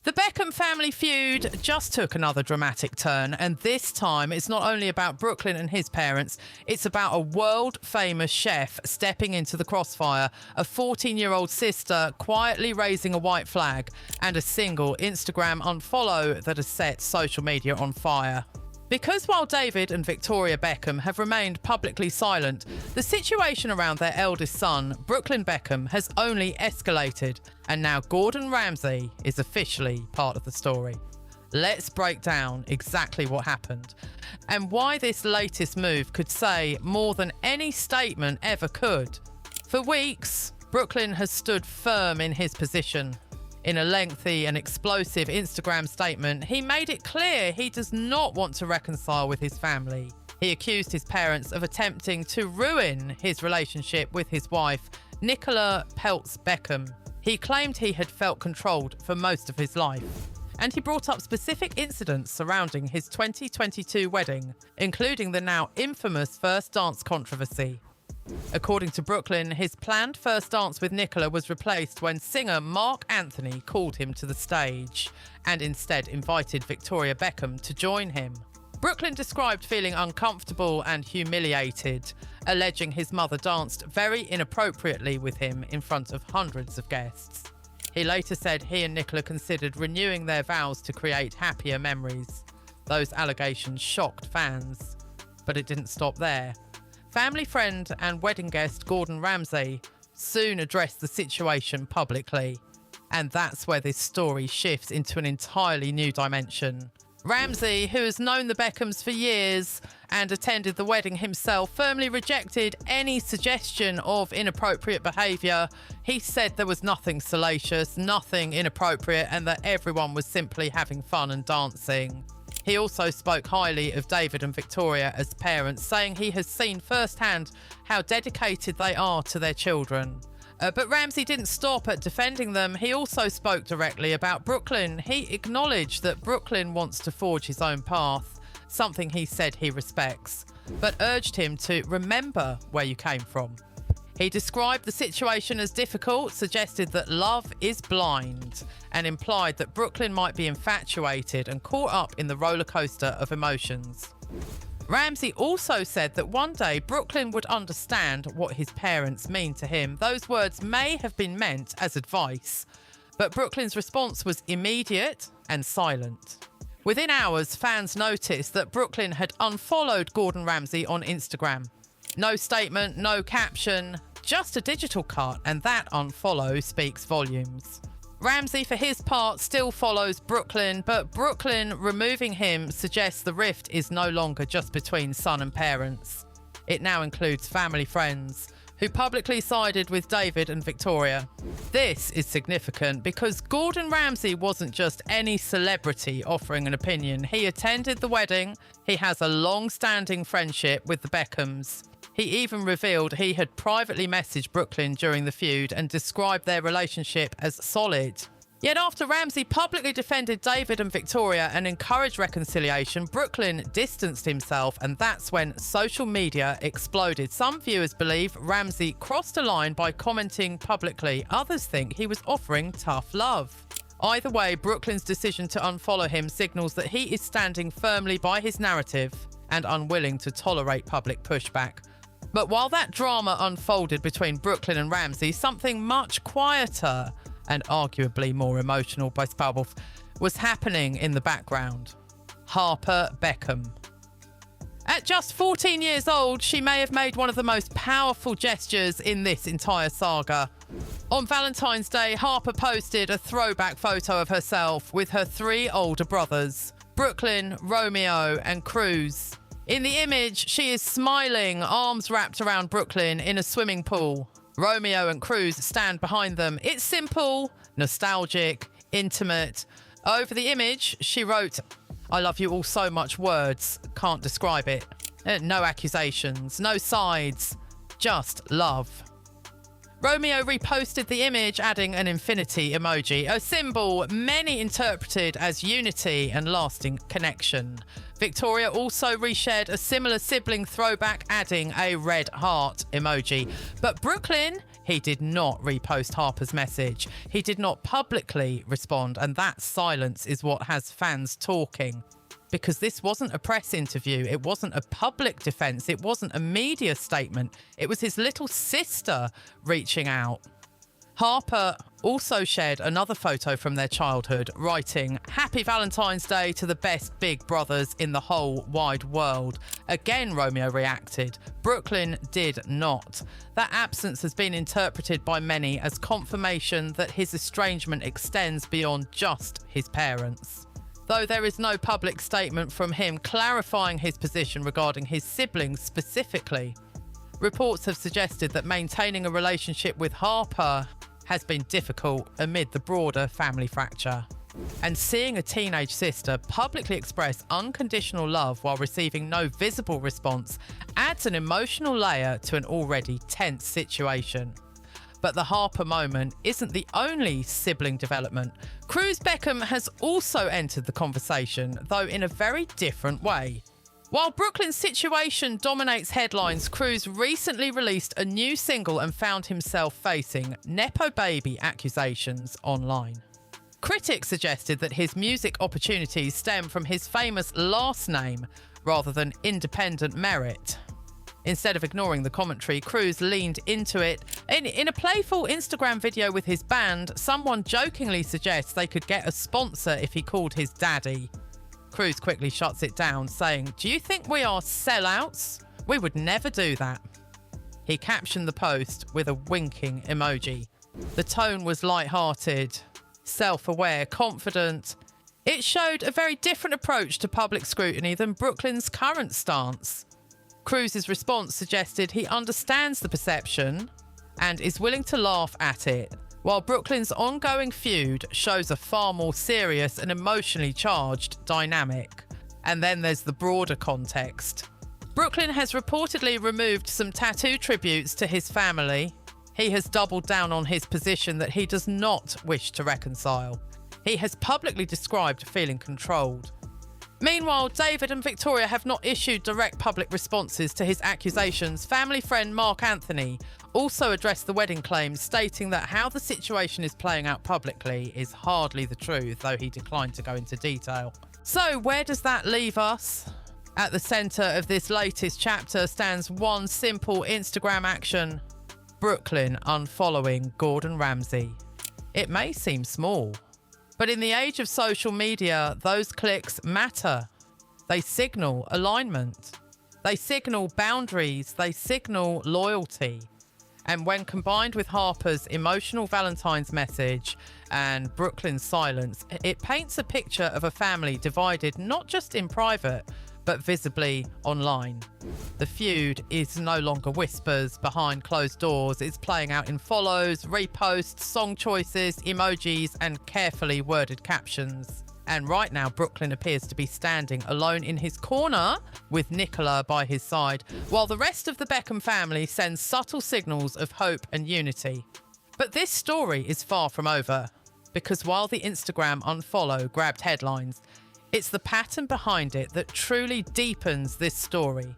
The Beckham family feud just took another dramatic turn, and this time it's not only about Brooklyn and his parents, it's about a world-famous chef stepping into the crossfire, a 14-year-old sister quietly raising a white flag, and a single Instagram unfollow that has set social media on fire. Because while David and Victoria Beckham have remained publicly silent, the situation around their eldest son, Brooklyn Beckham, has only escalated, and now Gordon Ramsay is officially part of the story. Let's break down exactly what happened and why this latest move could say more than any statement ever could. For weeks, Brooklyn has stood firm in his position. In a lengthy and explosive Instagram statement, he made it clear he does not want to reconcile with his family. He accused his parents of attempting to ruin his relationship with his wife, Nicola Beckham. He claimed he had felt controlled for most of his life. And he brought up specific incidents surrounding his 2022 wedding, including the now infamous first dance controversy. According to Brooklyn, his planned first dance with Nicola was replaced when singer Mark Anthony called him to the stage and instead invited Victoria Beckham to join him. Brooklyn described feeling uncomfortable and humiliated, alleging his mother danced very inappropriately with him in front of hundreds of guests. He later said he and Nicola considered renewing their vows to create happier memories. Those allegations shocked fans, but it didn't stop there. Family friend and wedding guest Gordon Ramsay soon addressed the situation publicly. And that's where this story shifts into an entirely new dimension. Ramsay, who has known the Beckhams for years and attended the wedding himself, firmly rejected any suggestion of inappropriate behaviour. He said there was nothing salacious, nothing inappropriate, and that everyone was simply having fun and dancing. He also spoke highly of David and Victoria as parents, saying he has seen firsthand how dedicated they are to their children. But Ramsay didn't stop at defending them. He also spoke directly about Brooklyn. He acknowledged that Brooklyn wants to forge his own path, something he said he respects, but urged him to remember where you came from. He described the situation as difficult, suggested that love is blind, and implied that Brooklyn might be infatuated and caught up in the roller coaster of emotions. Ramsay also said that one day Brooklyn would understand what his parents mean to him. Those words may have been meant as advice, but Brooklyn's response was immediate and silent. Within hours, fans noticed that Brooklyn had unfollowed Gordon Ramsay on Instagram. No statement, no caption, just a digital cut, and that unfollow speaks volumes. Ramsay, for his part, still follows Brooklyn, but Brooklyn removing him suggests the rift is no longer just between son and parents. It now includes family friends, who publicly sided with David and Victoria. This is significant because Gordon Ramsay wasn't just any celebrity offering an opinion. He attended the wedding. He has a long-standing friendship with the Beckhams. He even revealed he had privately messaged Brooklyn during the feud and described their relationship as solid. Yet after Ramsay publicly defended David and Victoria and encouraged reconciliation, Brooklyn distanced himself, and that's when social media exploded. Some viewers believe Ramsay crossed a line by commenting publicly. Others think he was offering tough love. Either way, Brooklyn's decision to unfollow him signals that he is standing firmly by his narrative and unwilling to tolerate public pushback. But while that drama unfolded between Brooklyn and Ramsay, something much quieter and arguably more emotional by Spalboff was happening in the background. Harper Beckham. At just 14 years old, she may have made one of the most powerful gestures in this entire saga. On Valentine's Day, Harper posted a throwback photo of herself with her 3 older brothers, Brooklyn, Romeo, and Cruz. In the image, she is smiling, arms wrapped around Brooklyn in a swimming pool. Romeo and Cruz stand behind them. It's simple, nostalgic, intimate. Over the image, she wrote, "I love you all so much, words can't describe it." No accusations, no sides, just love. Romeo reposted the image, adding an infinity emoji, a symbol many interpreted as unity and lasting connection. Victoria also reshared a similar sibling throwback, adding a red heart emoji. But Brooklyn He did not repost Harper's message. He did not publicly respond, and that silence is what has fans talking. Because this wasn't a press interview, it wasn't a public defence, it wasn't a media statement, it was his little sister reaching out. Harper also shared another photo from their childhood, writing, "Happy Valentine's Day to the best big brothers in the whole wide world." Again, Romeo reacted. Brooklyn did not. That absence has been interpreted by many as confirmation that his estrangement extends beyond just his parents. Though there is no public statement from him clarifying his position regarding his siblings specifically, reports have suggested that maintaining a relationship with Harper has been difficult amid the broader family fracture. And seeing a teenage sister publicly express unconditional love while receiving no visible response adds an emotional layer to an already tense situation. But the Harper moment isn't the only sibling development. Cruz Beckham has also entered the conversation, though in a very different way. While Brooklyn's situation dominates headlines, Cruz recently released a new single and found himself facing Nepo baby accusations online. Critics suggested that his music opportunities stem from his famous last name rather than independent merit. Instead of ignoring the commentary, Cruz leaned into it. In a playful Instagram video with his band, someone jokingly suggests they could get a sponsor if he called his daddy. Cruz quickly shuts it down, saying, "Do you think we are sellouts? We would never do that." He captioned the post with a winking emoji. The tone was light-hearted, self-aware, confident. It showed a very different approach to public scrutiny than Brooklyn's current stance. Cruz's response suggested he understands the perception and is willing to laugh at it, while Brooklyn's ongoing feud shows a far more serious and emotionally charged dynamic. And then there's the broader context. Brooklyn has reportedly removed some tattoo tributes to his family. He has doubled down on his position that he does not wish to reconcile. He has publicly described feeling controlled. Meanwhile, David and Victoria have not issued direct public responses to his accusations. Family friend Mark Anthony also addressed the wedding claims, stating that how the situation is playing out publicly is hardly the truth, though he declined to go into detail. So where does that leave us? At the centre of this latest chapter stands one simple Instagram action: Brooklyn unfollowing Gordon Ramsay. It may seem small, but in the age of social media, those clicks matter. They signal alignment. They signal boundaries. They signal loyalty. And when combined with Harper's emotional Valentine's message and Brooklyn's silence, it paints a picture of a family divided not just in private, but visibly online. The feud is no longer whispers behind closed doors. It's playing out in follows, reposts, song choices, emojis, and carefully worded captions. And right now, Brooklyn appears to be standing alone in his corner with Nicola by his side, while the rest of the Beckham family sends subtle signals of hope and unity. But this story is far from over, because while the Instagram unfollow grabbed headlines, it's the pattern behind it that truly deepens this story.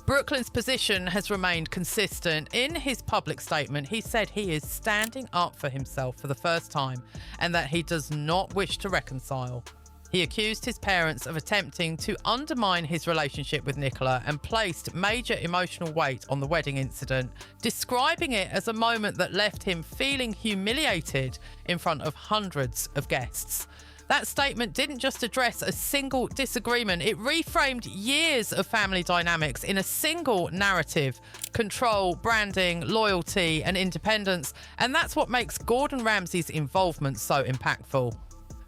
Brooklyn's position has remained consistent. In his public statement, he said he is standing up for himself for the first time and that he does not wish to reconcile. He accused his parents of attempting to undermine his relationship with Nicola and placed major emotional weight on the wedding incident, describing it as a moment that left him feeling humiliated in front of hundreds of guests. That statement didn't just address a single disagreement, it reframed years of family dynamics in a single narrative: control, branding, loyalty, and independence. And that's what makes Gordon Ramsay's involvement so impactful.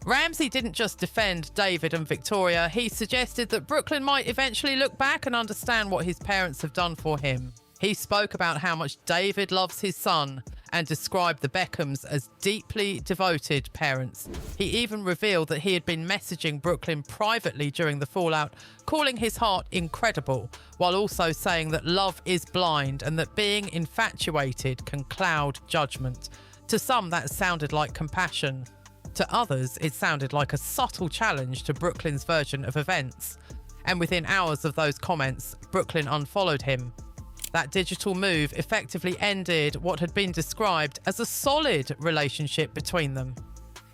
Ramsay didn't just defend David and Victoria, he suggested that Brooklyn might eventually look back and understand what his parents have done for him. He spoke about how much David loves his son and described the Beckhams as deeply devoted parents. He even revealed that he had been messaging Brooklyn privately during the fallout, calling his heart incredible, while also saying that love is blind and that being infatuated can cloud judgment. To some, that sounded like compassion. To others, it sounded like a subtle challenge to Brooklyn's version of events. And within hours of those comments, Brooklyn unfollowed him. That digital move effectively ended what had been described as a solid relationship between them.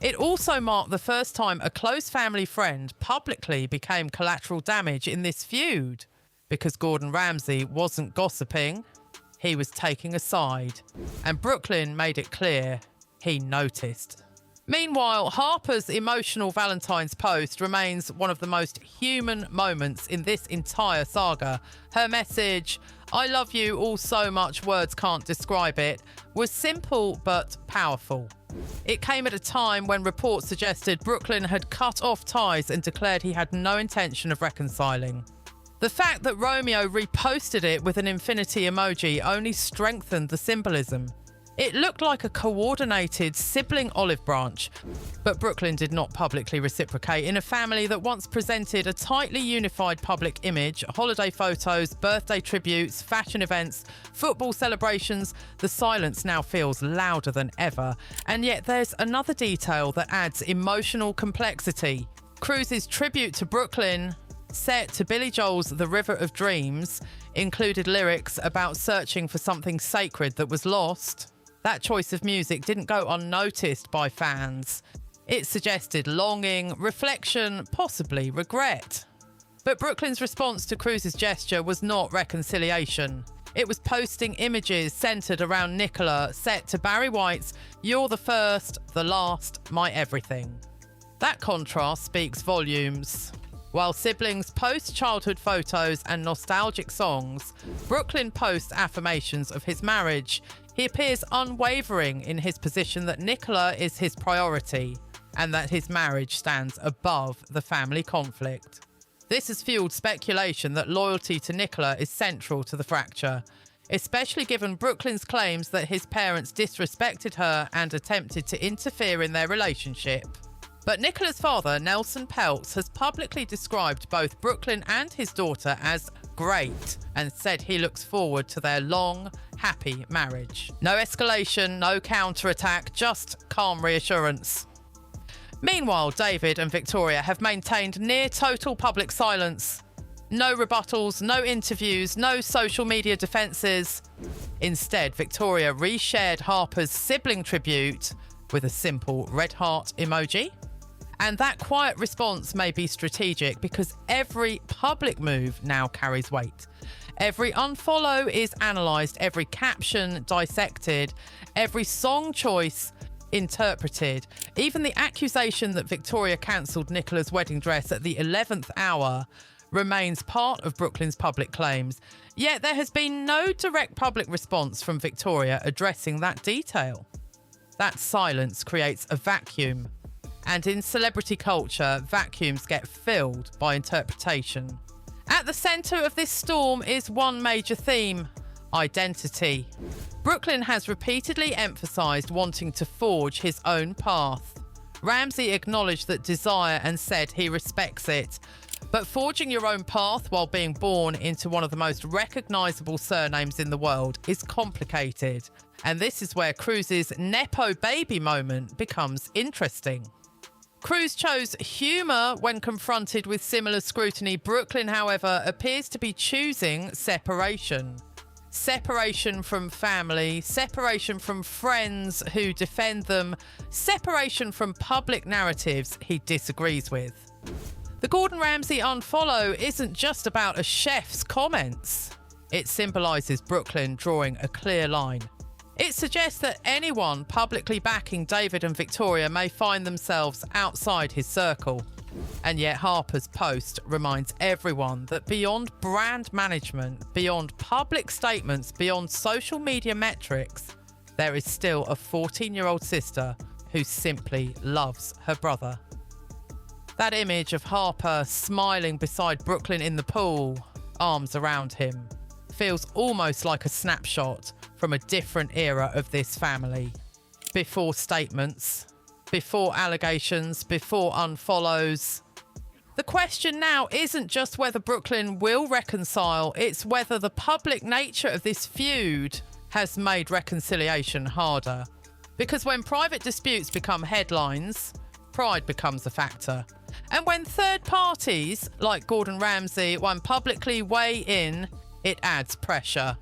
It also marked the first time a close family friend publicly became collateral damage in this feud, because Gordon Ramsay wasn't gossiping, he was taking a side, and Brooklyn made it clear he noticed. Meanwhile, Harper's emotional Valentine's post remains one of the most human moments in this entire saga. Her message, "I love you all so much words can't describe it," was simple but powerful. It came at a time when reports suggested Brooklyn had cut off ties and declared he had no intention of reconciling. The fact that Romeo reposted it with an infinity emoji only strengthened the symbolism. It looked like a coordinated sibling olive branch, but Brooklyn did not publicly reciprocate. In a family that once presented a tightly unified public image, holiday photos, birthday tributes, fashion events, football celebrations, the silence now feels louder than ever. And yet there's another detail that adds emotional complexity. Cruise's tribute to Brooklyn, set to Billy Joel's The River of Dreams, included lyrics about searching for something sacred that was lost. That choice of music didn't go unnoticed by fans. It suggested longing, reflection, possibly regret. But Brooklyn's response to Cruise's gesture was not reconciliation. It was posting images centred around Nicola, set to Barry White's "You're the first, the last, my everything." That contrast speaks volumes. While siblings post childhood photos and nostalgic songs, Brooklyn posts affirmations of his marriage. He appears unwavering in his position that Nicola is his priority and that his marriage stands above the family conflict. This has fueled speculation that loyalty to Nicola is central to the fracture, especially given Brooklyn's claims that his parents disrespected her and attempted to interfere in their relationship. But Nicola's father, Nelson Peltz, has publicly described both Brooklyn and his daughter as great and said he looks forward to their long, happy marriage. No escalation, no counterattack, just calm reassurance. Meanwhile, David and Victoria have maintained near total public silence. No rebuttals, no interviews, no social media defences. Instead, Victoria reshared Harper's sibling tribute with a simple red heart emoji. And that quiet response may be strategic because every public move now carries weight. Every unfollow is analysed, every caption dissected, every song choice interpreted. Even the accusation that Victoria cancelled Nicola's wedding dress at the 11th hour remains part of Brooklyn's public claims. Yet there has been no direct public response from Victoria addressing that detail. That silence creates a vacuum. And in celebrity culture, vacuums get filled by interpretation. At the centre of this storm is one major theme: identity. Brooklyn has repeatedly emphasised wanting to forge his own path. Ramsay acknowledged that desire and said he respects it. But forging your own path while being born into one of the most recognisable surnames in the world is complicated. And this is where Cruise's Nepo baby moment becomes interesting. Cruise chose humour when confronted with similar scrutiny. Brooklyn, however, appears to be choosing separation. Separation from family, separation from friends who defend them, separation from public narratives he disagrees with. The Gordon Ramsay unfollow isn't just about a chef's comments. It symbolises Brooklyn drawing a clear line. It suggests that anyone publicly backing David and Victoria may find themselves outside his circle. And yet Harper's post reminds everyone that beyond brand management, beyond public statements, beyond social media metrics, there is still a 14-year-old sister who simply loves her brother. That image of Harper smiling beside Brooklyn in the pool, arms around him, feels almost like a snapshot from a different era of this family. Before statements, before allegations, before unfollows. The question now isn't just whether Brooklyn will reconcile, it's whether the public nature of this feud has made reconciliation harder. Because when private disputes become headlines, pride becomes a factor. And when third parties, like Gordon Ramsay, publicly weigh in, it adds pressure.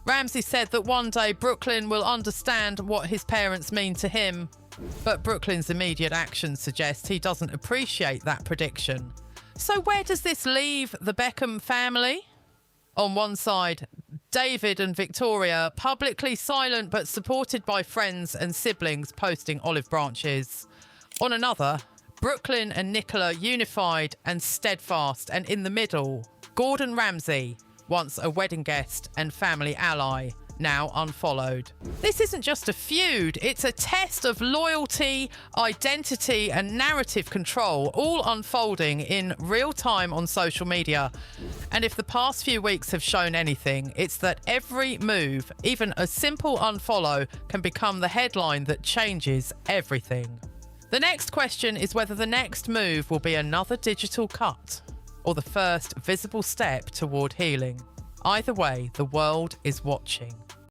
Ramsay said that one day Brooklyn will understand what his parents mean to him, but Brooklyn's immediate actions suggest he doesn't appreciate that prediction. So where does this leave the Beckham family? On one side, David and Victoria, publicly silent but supported by friends and siblings posting olive branches. On another, Brooklyn and Nicola unified and steadfast, and in the middle, Gordon Ramsay, once a wedding guest and family ally, now unfollowed. This isn't just a feud, it's a test of loyalty, identity and narrative control, all unfolding in real time on social media. And if the past few weeks have shown anything, it's that every move, even a simple unfollow, can become the headline that changes everything. The next question is whether the next move will be another digital cut or the first visible step toward healing. Either way, the world is watching.